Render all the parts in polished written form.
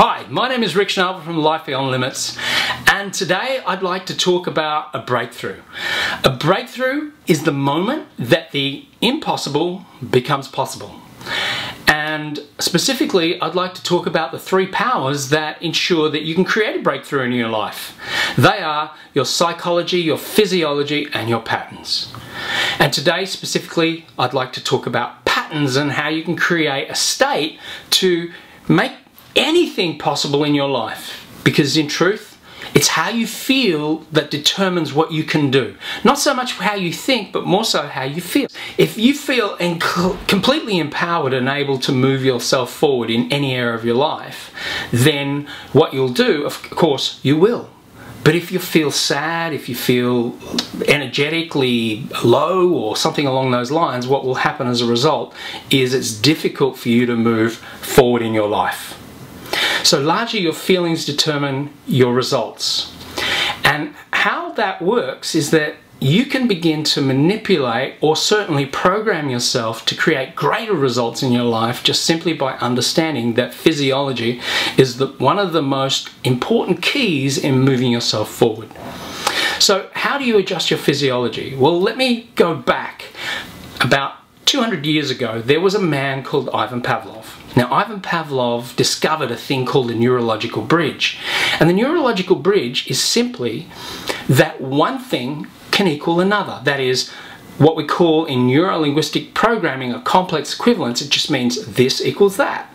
Hi, my name is Rik Schnabel from Life Beyond Limits, and today I'd like to talk about a breakthrough. A breakthrough is the moment that the impossible becomes possible. And specifically, I'd like to talk about the three powers that ensure that you can create a breakthrough in your life. They are your psychology, your physiology, and your patterns. And today, specifically, I'd like to talk about patterns and how you can create a state to make anything possible in your life. Because in truth, it's how you feel that determines what you can do. Not so much how you think, but more so how you feel. If you feel completely empowered and able to move yourself forward in any area of your life, then what you'll do, of course, you will. But if you feel sad, if you feel energetically low or something along those lines, what will happen as a result is it's difficult for you to move forward in your life. So largely your feelings determine your results. And how that works is that you can begin to manipulate or certainly program yourself to create greater results in your life just simply by understanding that physiology is one of the most important keys in moving yourself forward. So how do you adjust your physiology? Well, let me go back. About 200 years ago, there was a man called Ivan Pavlov. Now, Ivan Pavlov discovered a thing called the neurological bridge. And the neurological bridge is simply that one thing can equal another. That is what we call in neuro-linguistic programming a complex equivalence. It just means this equals that.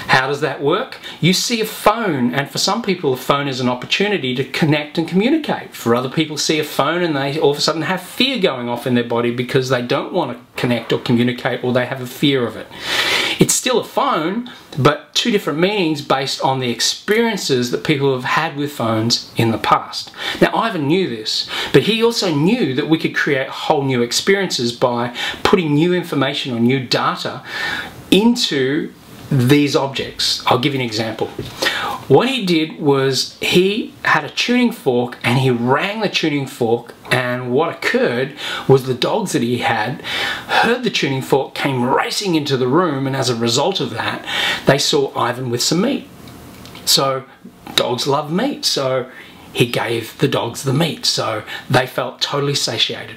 How does that work? You see a phone, and for some people a phone is an opportunity to connect and communicate. For other people, see a phone and they all of a sudden have fear going off in their body because they don't want to connect or communicate, or they have a fear of it. It's still a phone, but two different meanings based on the experiences that people have had with phones in the past. Now, Ivan knew this, but he also knew that we could create whole new experiences by putting new information or new data into these objects. I'll give you an example. What he did was he had a tuning fork and he rang the tuning fork, and what occurred was the dogs that he had heard the tuning fork, came racing into the room, and as a result of that they saw Ivan with some meat. So dogs love meat, so he gave the dogs the meat, so they felt totally satiated.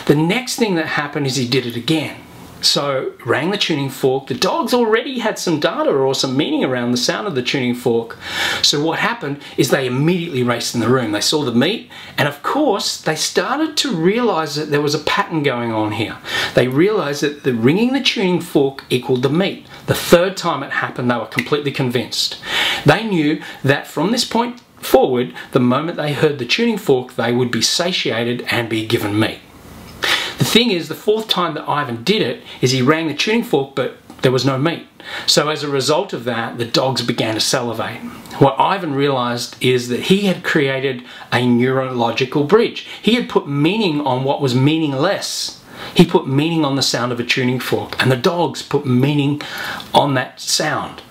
The next thing that happened is he did it again. So rang the tuning fork. The dogs already had some data or some meaning around the sound of the tuning fork. So what happened is they immediately raced in the room. They saw the meat, and of course they started to realize that there was a pattern going on here. They realized that the ringing the tuning fork equaled the meat. The third time it happened, they were completely convinced. They knew that from this point forward, the moment they heard the tuning fork, they would be satiated and be given meat. The thing is, the fourth time that Ivan did it is he rang the tuning fork, but there was no meat. So as a result of that, the dogs began to salivate. What Ivan realized is that he had created a neurological bridge. He had put meaning on what was meaningless. He put meaning on the sound of a tuning fork, and the dogs put meaning on that sound.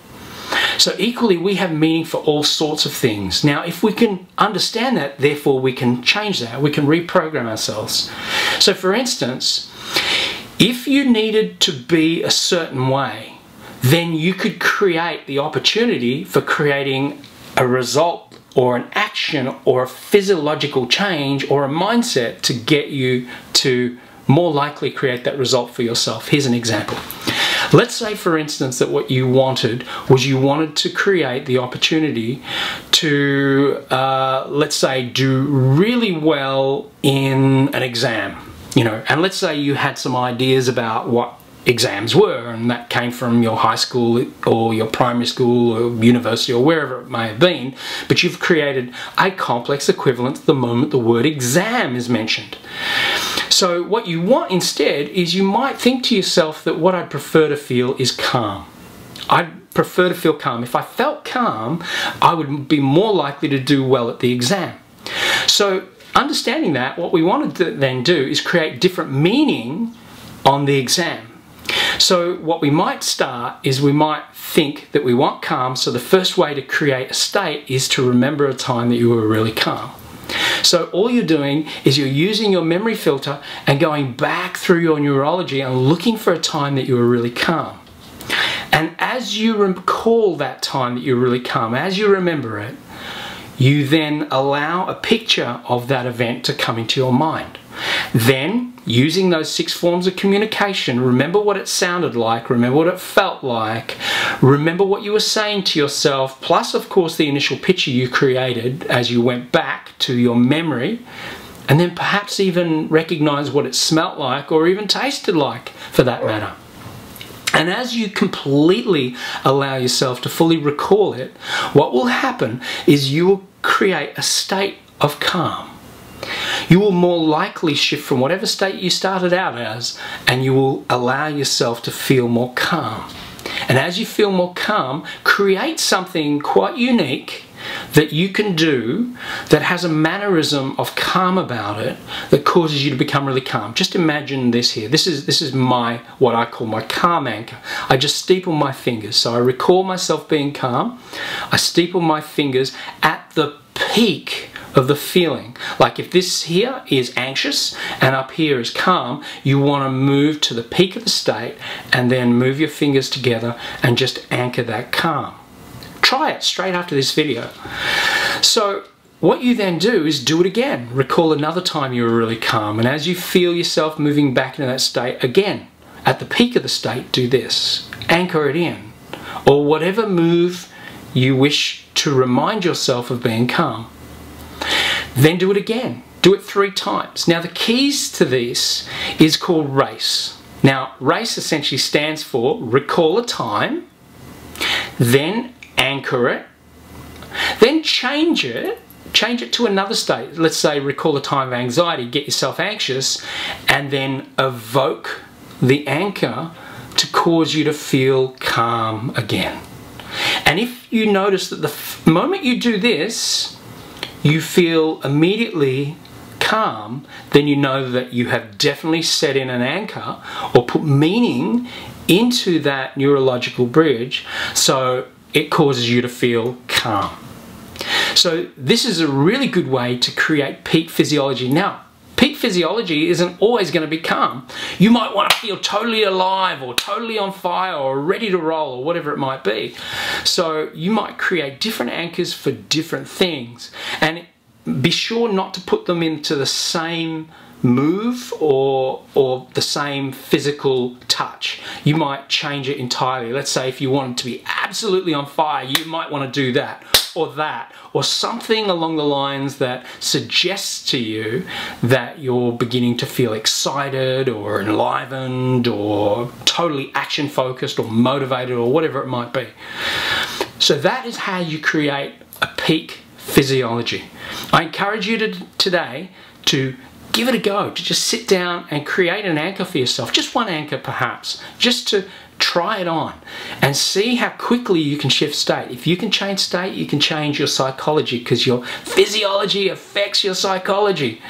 So equally, we have meaning for all sorts of things. Now, if we can understand that, therefore we can change that. We can reprogram ourselves. So for instance, if you needed to be a certain way, then you could create the opportunity for creating a result or an action or a physiological change or a mindset to get you to more likely create that result for yourself. Here's an example. Let's say, for instance, that what you wanted was you wanted to create the opportunity to, let's say, do really well in an exam, and let's say you had some ideas about what exams were, and that came from your high school or your primary school or university or wherever it may have been, but you've created a complex equivalent the moment the word exam is mentioned. So what you want instead is you might think to yourself that what I'd prefer to feel is calm. I'd prefer to feel calm. If I felt calm, I would be more likely to do well at the exam. So understanding that, what we want to then do is create different meaning on the exam. So what we might start is we might think that we want calm, so the first way to create a state is to remember a time that you were really calm. So all you're doing is you're using your memory filter and going back through your neurology and looking for a time that you were really calm. And as you recall that time that you're really calm, as you remember it, you then allow a picture of that event to come into your mind. Then, using those 6 forms of communication, remember what it sounded like, remember what it felt like, remember what you were saying to yourself, plus of course the initial picture you created as you went back to your memory, and then perhaps even recognize what it smelt like or even tasted like for that matter. And as you completely allow yourself to fully recall it, what will happen is you will create a state of calm. You will more likely shift from whatever state you started out as, and you will allow yourself to feel more calm. And as you feel more calm, create something quite unique that you can do that has a mannerism of calm about it that causes you to become really calm. Just imagine this here. This is my, what I call my calm anchor. I just steeple my fingers. So I recall myself being calm. I steeple my fingers at the peak of the feeling. Like if this here is anxious and up here is calm, you want to move to the peak of the state and then move your fingers together and just anchor that calm. Try it straight after this video. So what you then do is do it again. Recall another time you were really calm, and as you feel yourself moving back into that state again, at the peak of the state, do this. Anchor it in. Or whatever move you wish to remind yourself of being calm. Then do it again. Do it 3 times. Now the keys to this is called RACE. Now RACE essentially stands for recall a time, then anchor it, then change it to another state. Let's say recall a time of anxiety, get yourself anxious, and then evoke the anchor to cause you to feel calm again. And if you notice that the moment you do this, you feel immediately calm, then you know that you have definitely set in an anchor or put meaning into that neurological bridge, so it causes you to feel calm. So this is a really good way to create peak physiology. Now, peak physiology isn't always going to be calm. You might want to feel totally alive or totally on fire or ready to roll or whatever it might be. So you might create different anchors for different things, and be sure not to put them into the same move or the same physical touch. You might change it entirely. Let's say if you want it to be absolutely on fire, you might want to do that or something along the lines that suggests to you that you're beginning to feel excited or enlivened or totally action focused or motivated or whatever it might be. So that is how you create a peak physiology. I encourage you today to give it a go, to just sit down and create an anchor for yourself, just one anchor perhaps, just to try it on and see how quickly you can shift state. If you can change state, you can change your psychology, because your physiology affects your psychology.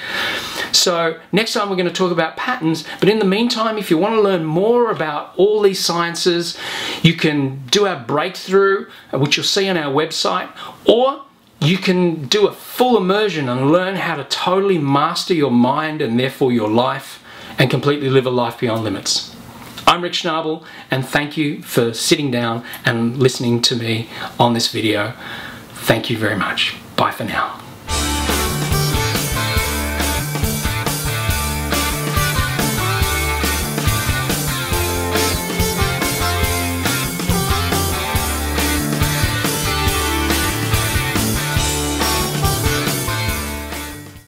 So next time we're going to talk about patterns, but in the meantime, if you want to learn more about all these sciences, you can do our breakthrough, which you'll see on our website, or you can do a full immersion and learn how to totally master your mind and therefore your life and completely live a life beyond limits. I'm Rik Schnabel, and thank you for sitting down and listening to me on this video. Thank you very much. Bye for now.